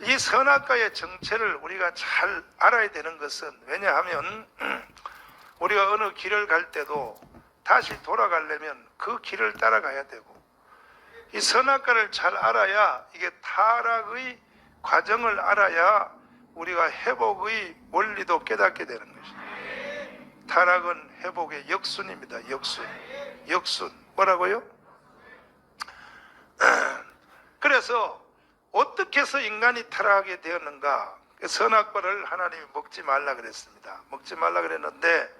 이 선악과의 정체를 우리가 잘 알아야 되는 것은, 왜냐하면 우리가 어느 길을 갈 때도 다시 돌아가려면 그 길을 따라가야 되고, 이 선악과를 잘 알아야, 이게 타락의 과정을 알아야 우리가 회복의 원리도 깨닫게 되는 것입니다. 타락은 회복의 역순입니다. 역순. 뭐라고요? 그래서 어떻게 해서 인간이 타락하게 되었는가? 선악과를 하나님이 먹지 말라 그랬습니다. 먹지 말라 그랬는데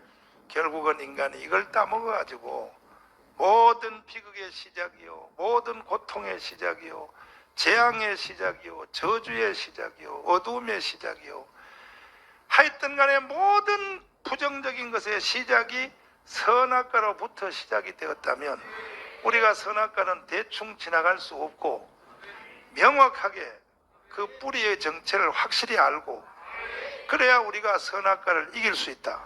결국은 인간이 이걸 따먹어가지고 모든 비극의 시작이요, 모든 고통의 시작이요, 재앙의 시작이요, 저주의 시작이요, 어두움의 시작이요, 하여튼 간에 모든 부정적인 것의 시작이 선악과로부터 시작이 되었다면, 우리가 선악과는 대충 지나갈 수 없고 명확하게 그 뿌리의 정체를 확실히 알고, 그래야 우리가 선악과를 이길 수 있다.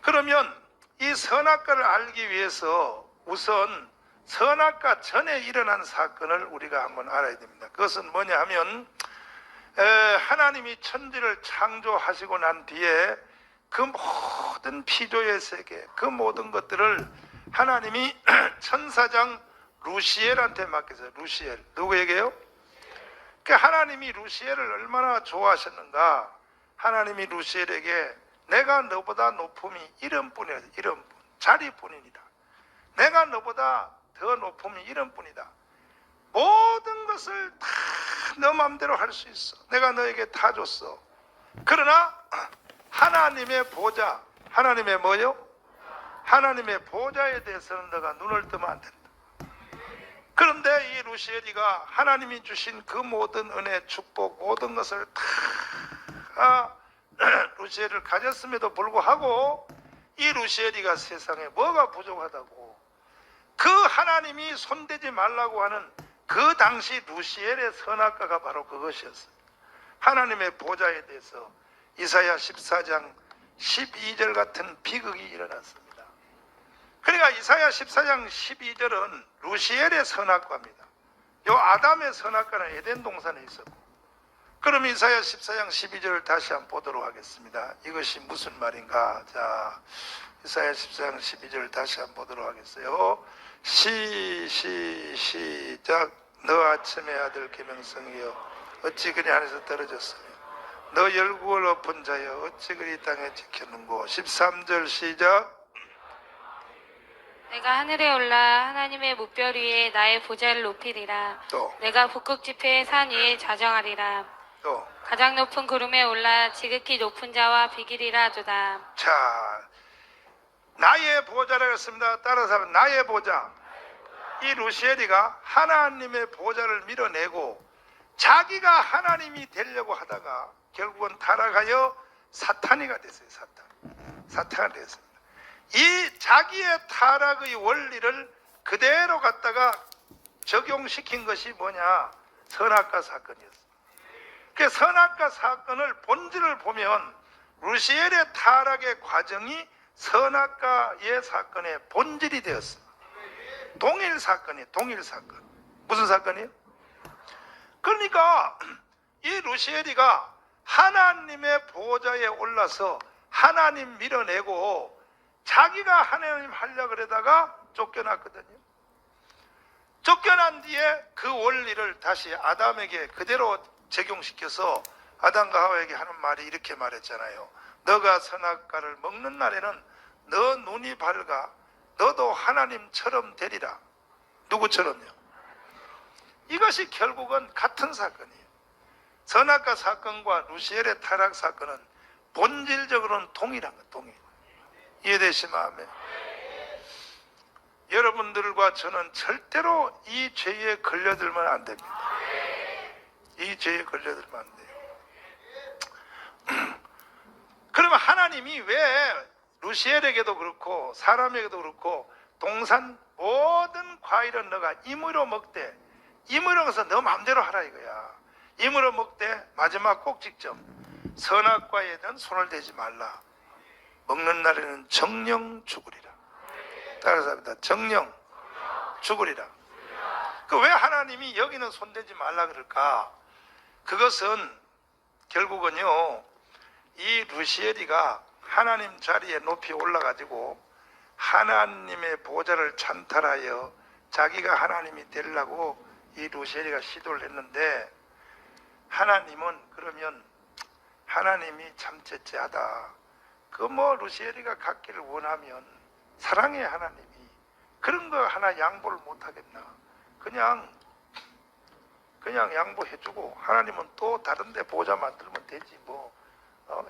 그러면 이 선악과를 알기 위해서 우선 선악과 전에 일어난 사건을 우리가 한번 알아야 됩니다. 그것은 뭐냐 하면, 하나님이 천지를 창조하시고 난 뒤에 그 모든 피조의 세계, 그 모든 것들을 하나님이 천사장 루시엘한테 맡겼어요. 루시엘. 누구에게요? 하나님이 루시엘을 얼마나 좋아하셨는가? 하나님이 루시엘에게 내가 너보다 높음이 이름뿐이다. 이름뿐. 자리뿐이다. 내가 너보다 더 높음이 이름뿐이다. 모든 것을 다 너 마음대로 할 수 있어. 내가 너에게 다 줬어. 그러나 하나님의 보좌, 하나님의 뭐요? 하나님의 보좌에 대해서는 너가 눈을 뜨면 안 된다. 그런데 이 루시엘이가 하나님이 주신 그 모든 은혜, 축복, 모든 것을 다 루시엘을 가졌음에도 불구하고 이 루시엘이가 세상에 뭐가 부족하다고, 그 하나님이 손대지 말라고 하는 그 당시 루시엘의 선악과가 바로 그것이었어요. 하나님의 보좌에 대해서 이사야 14장 12절 같은 비극이 일어났습니다. 그러니까 이사야 14장 12절은 루시엘의 선악과입니다. 요 아담의 선악과는 에덴 동산에 있었고, 그럼 이사야 14장 12절을 다시 한번 보도록 하겠습니다. 이것이 무슨 말인가? 자, 이사야 14장 12절을 다시 한번 보도록 하겠어요. 시작. 너 아침의 아들 계명성이여 어찌 그리 하늘에서 떨어졌으며 너 열국을 엎은 자여 어찌 그리 땅에 지켰는고. 13절 시작. 내가 하늘에 올라 하나님의 뭇별 위에 나의 보좌를 높이리라. 또. 내가 북극 지폐의 산 위에 자정하리라. 또. 가장 높은 구름에 올라 지극히 높은 자와 비기리라 하도다. 자, 나의 보좌라고 했습니다. 따라서 하면 나의 보좌. 이 루시엘이가 하나님의 보좌를 밀어내고 자기가 하나님이 되려고 하다가 결국은 타락하여 사탄이가 됐어요. 사탄이 됐습니다. 이 자기의 타락의 원리를 그대로 갖다가 적용시킨 것이 뭐냐? 선악과 사건이었어요. 그 선악과 사건을 본질을 보면 루시엘의 타락의 과정이 선악과의 사건의 본질이 되었습니다. 동일 사건이에요. 동일 사건. 무슨 사건이에요? 그러니까 이 루시엘이가 하나님의 보좌에 올라서 하나님 밀어내고 자기가 하나님 하려고 그러다가 쫓겨났거든요. 쫓겨난 뒤에 그 원리를 다시 아담에게 그대로 적용시켜서 아담과 하와에게 하는 말이 이렇게 말했잖아요. 너가 선악과를 먹는 날에는 너 눈이 밝아 너도 하나님처럼 되리라. 누구처럼요? 이것이 결국은 같은 사건이에요. 선악과 사건과 루시엘의 타락 사건은 본질적으로는 동일한 것, 동일. 이해되시면 아멘. 여러분들과 저는 절대로 이 죄에 걸려들면 안 됩니다. 이 죄에 걸려들면 안 돼요. 그러면 하나님이 왜 루시엘에게도 그렇고 사람에게도 그렇고 동산 모든 과일은 너가 임의로 먹되, 임의로 해서 너 마음대로 하라 이거야. 임의로 먹되 마지막 꼭지점 선악과에는 손을 대지 말라. 먹는 날에는 정령 죽으리라. 따라서 합니다. 정령 죽으리라. 그 왜 하나님이 여기는 손대지 말라 그럴까? 그것은 결국은요, 이 루시엘이가 하나님 자리에 높이 올라가지고 하나님의 보좌를 찬탈하여 자기가 하나님이 되려고 이 루시엘이가 시도를 했는데, 하나님은 그러면 하나님이 참 째째하다. 그 뭐 루시엘이가 갖기를 원하면 사랑의 하나님이 그런 거 하나 양보를 못 하겠나. 그냥 양보해주고 하나님은 또 다른데 보좌 만들면 되지 뭐.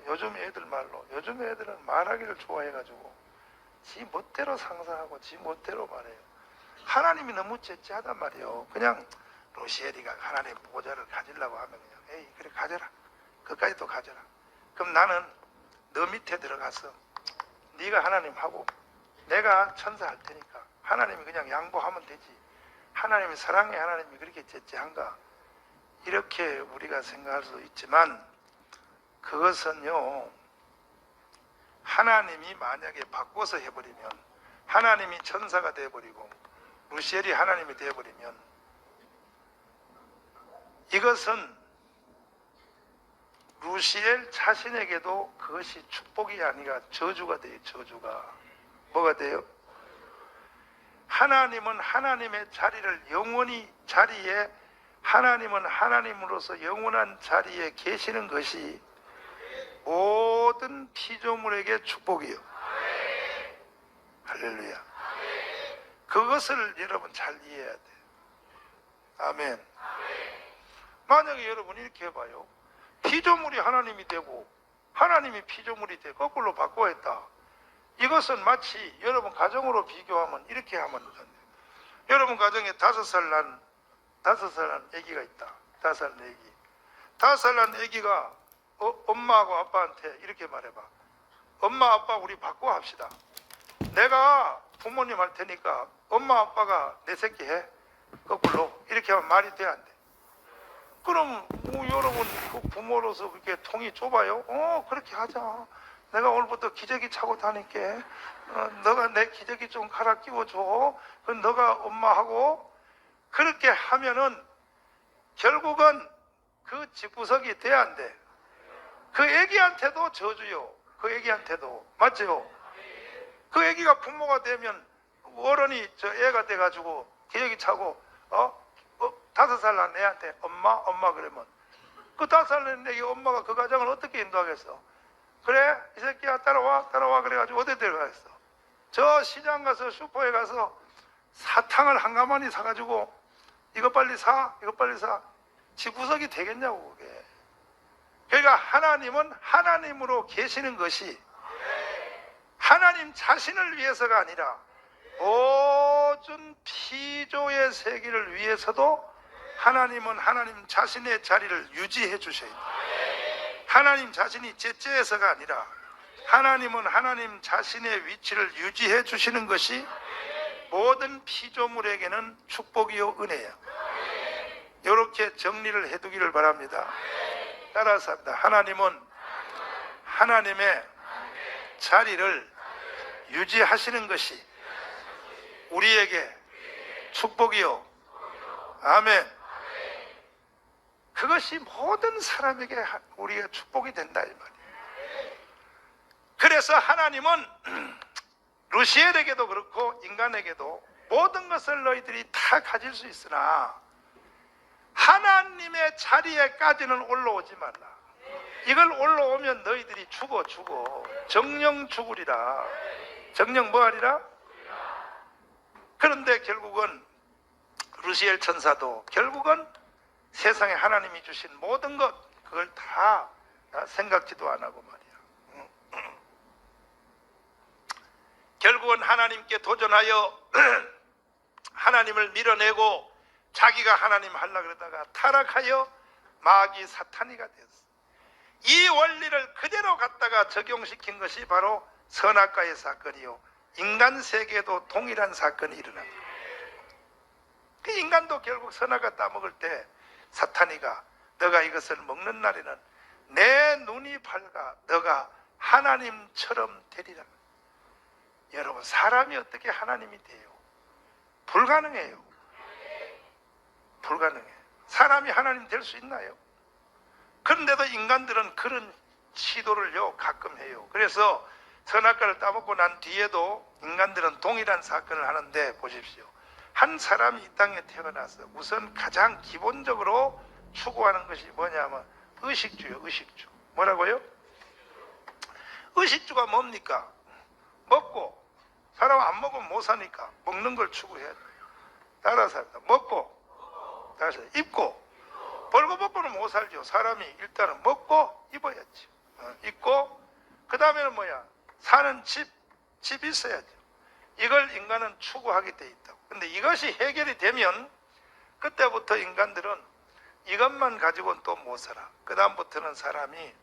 요즘 애들 말로, 요즘 애들은 말하기를 좋아해가지고 지 멋대로 상상하고 지 멋대로 말해요. 하나님이 너무 째째하단 말이에요. 그냥 루시엘이가 하나님 보좌를 가지려고 하면 그냥 에이 그래 가져라, 그까지 또 가져라. 그럼 나는 너 밑에 들어가서 네가 하나님하고 내가 천사 할 테니까 하나님이 그냥 양보하면 되지. 하나님이 사랑의 하나님이 그렇게 째째한가, 이렇게 우리가 생각할 수 있지만, 그것은요, 하나님이 만약에 바꿔서 해버리면, 하나님이 천사가 되어버리고 루시엘이 하나님이 되어버리면, 이것은 루시엘 자신에게도 그것이 축복이 아니라 저주가 돼요. 저주가 뭐가 돼요? 하나님은 하나님의 자리를 영원히 자리에, 하나님은 하나님으로서 영원한 자리에 계시는 것이 모든 피조물에게 축복이요. 할렐루야. 그것을 여러분 잘 이해해야 돼요. 아멘. 만약에 여러분 이렇게 해봐요. 피조물이 하나님이 되고 하나님이 피조물이 되고 거꾸로 바꿔 했다. 이것은 마치 여러분 가정으로 비교하면 이렇게 하면 돼요. 여러분 가정에 5살 난 아기가 있다. 5살 난 아기. 5살 난 아기가 엄마하고 아빠한테 이렇게 말해봐. 엄마 아빠 우리 바꿔 합시다. 내가 부모님 할 테니까 엄마 아빠가 내 새끼 해. 거꾸로 이렇게 하면 말이 돼 안 돼? 그럼 여러분 그 부모로서 그렇게 통이 좁아요? 그렇게 하자. 내가 오늘부터 기저귀 차고 다닐게. 너가 내 기저귀 좀 갈아 끼워줘. 그럼 너가 엄마하고 그렇게 하면은 결국은 그 집구석이 돼 안 돼? 그 애기한테도 저주요. 그 애기한테도. 맞죠? 그 애기가 부모가 되면 어른이 저 애가 돼가지고 기저귀 차고 5살 난 애한테 엄마 그러면 그 5살 난 애기 엄마가 그 가정을 어떻게 인도하겠어? 그래 이 새끼야 따라와 그래가지고 어디 데려가겠어? 저 시장 가서 슈퍼에 가서 사탕을 한 가마니 사가지고 이거 빨리 사 집구석이 되겠냐고. 그게 그러니까 하나님은 하나님으로 계시는 것이 하나님 자신을 위해서가 아니라 모든 피조의 세계를 위해서도 하나님은 하나님 자신의 자리를 유지해 주셔야 돼요. 하나님 자신이 째째해서가 아니라 하나님은 하나님 자신의 위치를 유지해 주시는 것이 모든 피조물에게는 축복이요 은혜야. 이렇게 정리를 해두기를 바랍니다. 따라서 합니다. 하나님은 하나님의 자리를 유지하시는 것이 우리에게 축복이요. 아멘. 그것이 모든 사람에게 우리가 축복이 된다 이 말이에요. 그래서 하나님은 루시엘에게도 그렇고 인간에게도 모든 것을 너희들이 다 가질 수 있으나 하나님의 자리에까지는 올라오지 말라. 이걸 올라오면 너희들이 죽어. 정령 죽으리라. 정령 뭐하리라? 그런데 결국은 루시엘 천사도 결국은 세상에 하나님이 주신 모든 것 그걸 다 생각지도 안 하고 말이야. 결국은 하나님께 도전하여 하나님을 밀어내고 자기가 하나님 하려고 그러다가 타락하여 마귀 사탄이가 되었어. 이 원리를 그대로 갖다가 적용시킨 것이 바로 선악과의 사건이요, 인간 세계에도 동일한 사건이 일어납니다. 그 인간도 결국 선악과 따먹을 때 사탄이가 너가 이것을 먹는 날에는 내 눈이 밝아 너가 하나님처럼 되리라. 여러분 사람이 어떻게 하나님이 돼요? 불가능해요. 불가능해. 사람이 하나님 될 수 있나요? 그런데도 인간들은 그런 시도를요 가끔 해요. 그래서 선악과를 따먹고 난 뒤에도 인간들은 동일한 사건을 하는데 보십시오. 한 사람이 이 땅에 태어나서 우선 가장 기본적으로 추구하는 것이 뭐냐면 의식주요. 의식주. 뭐라고요? 의식주가 뭡니까? 먹고, 사람 안 먹으면 못 사니까 먹는 걸 추구해야 돼. 따라서 합니다. 먹고, 따라서 입고, 벌거벗고는 못 살죠. 사람이 일단은 먹고 입어야지. 입고, 그 다음에는 뭐야? 사는 집 있어야죠. 이걸 인간은 추구하게 돼 있다고. 근데 이것이 해결이 되면 그때부터 인간들은 이것만 가지고는 또 못 살아. 그 다음부터는 사람이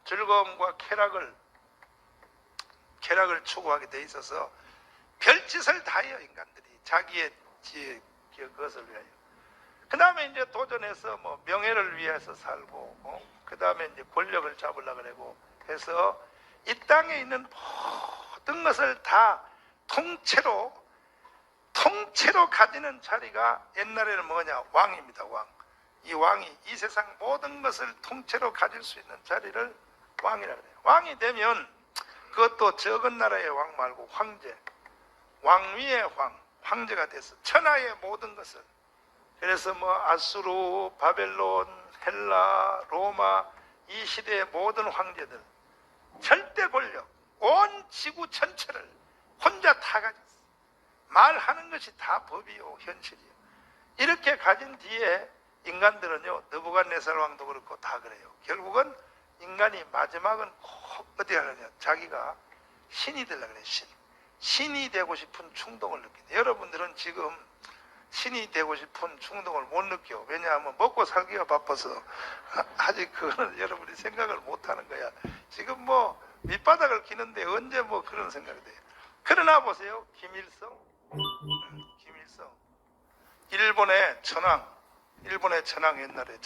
즐거움과 쾌락을 추구하게 돼 있어서 별짓을 다 해요. 인간들이 자기의 그것을 위하여. 그 다음에 이제 도전해서 뭐 명예를 위해서 살고, 그 다음에 이제 권력을 잡으려고 그러고 해서 이 땅에 있는 모든 것을 다 통째로 가지는 자리가 옛날에는 뭐냐? 왕입니다. 왕. 이 왕이 이 세상 모든 것을 통째로 가질 수 있는 자리를 왕이라 그래요. 왕이 되면 그것도 적은 나라의 왕 말고 황제, 왕위의 황제가 돼서 천하의 모든 것을, 그래서 뭐 아수르, 바벨론, 헬라, 로마 이 시대의 모든 황제들 절대 권력, 온 지구 전체를 혼자 다 가졌어. 말하는 것이 다 법이요, 현실이요. 이렇게 가진 뒤에 인간들은요, 느부갓네살 왕도 그렇고 다 그래요. 결국은 인간이 마지막은 꼭 어디 하느냐? 자기가 신이 되려고 그래. 신이 되고 싶은 충동을 느낀다. 여러분들은 지금 신이 되고 싶은 충동을 못 느껴. 왜냐하면 먹고 살기가 바빠서 아직 그거는 여러분이 생각을 못 하는 거야. 지금 뭐 밑바닥을 기는데 언제 뭐 그런 생각이 돼요. 그러나 보세요. 김일성 일본의 천황 옛날에